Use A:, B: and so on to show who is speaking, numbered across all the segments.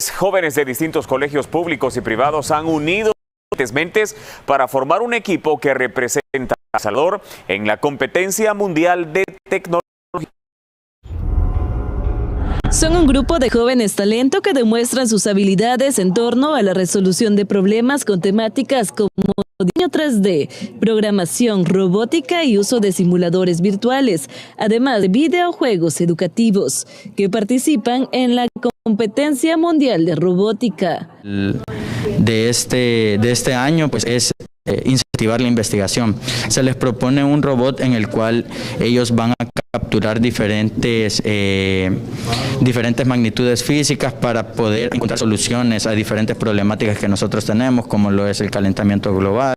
A: Jóvenes de distintos colegios públicos y privados han unido mentes para formar un equipo que representa a El Salvador en la competencia mundial de tecnología.
B: Son un grupo de jóvenes talento que demuestran sus habilidades en torno a la resolución de problemas con temáticas como diseño 3D, programación, robótica y uso de simuladores virtuales, además de videojuegos educativos, que participan en la competencia mundial de robótica.
C: De este año pues es incentivar la investigación. Se les propone un robot en el cual ellos van a capturar diferentes magnitudes físicas para poder encontrar soluciones a diferentes problemáticas que nosotros tenemos, como lo es el calentamiento global,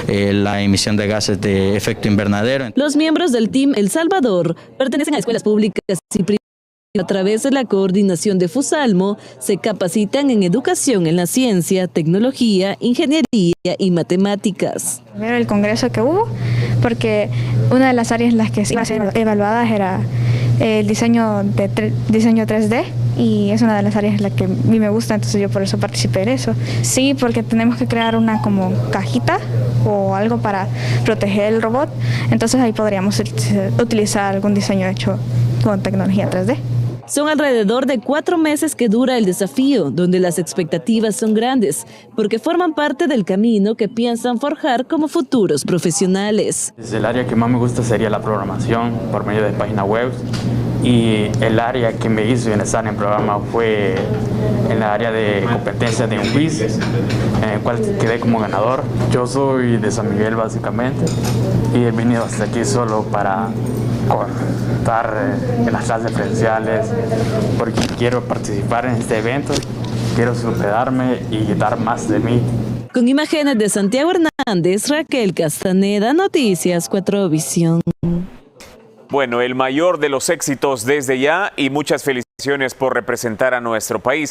C: la emisión de gases de efecto invernadero.
B: Los miembros del Team El Salvador pertenecen a escuelas públicas y privadas. A través de la coordinación de FUSALMO, se capacitan en educación en la ciencia, tecnología, ingeniería y matemáticas.
D: Primero el congreso que hubo, porque una de las áreas en las que iban a ser evaluadas era el diseño 3D, y es una de las áreas en las que a mí me gusta, entonces yo por eso participé en eso. Sí, porque tenemos que crear una como cajita o algo para proteger el robot, entonces ahí podríamos utilizar algún diseño hecho con tecnología 3D.
B: Son alrededor de 4 meses que dura el desafío, donde las expectativas son grandes, porque forman parte del camino que piensan forjar como futuros profesionales.
E: El área que más me gusta sería la programación por medio de páginas web, y el área que me hizo ingresar en el programa fue en la área de competencias de un quiz, en el cual quedé como ganador. Yo soy de San Miguel básicamente, y he venido hasta aquí solo para estar en las clases presenciales, porque quiero participar en este evento, quiero superarme y dar más de mí.
B: Con imágenes de Santiago Hernández, Raquel Castaneda, Noticias 4 Visión.
A: Bueno, el mayor de los éxitos desde ya y muchas felicitaciones por representar a nuestro país.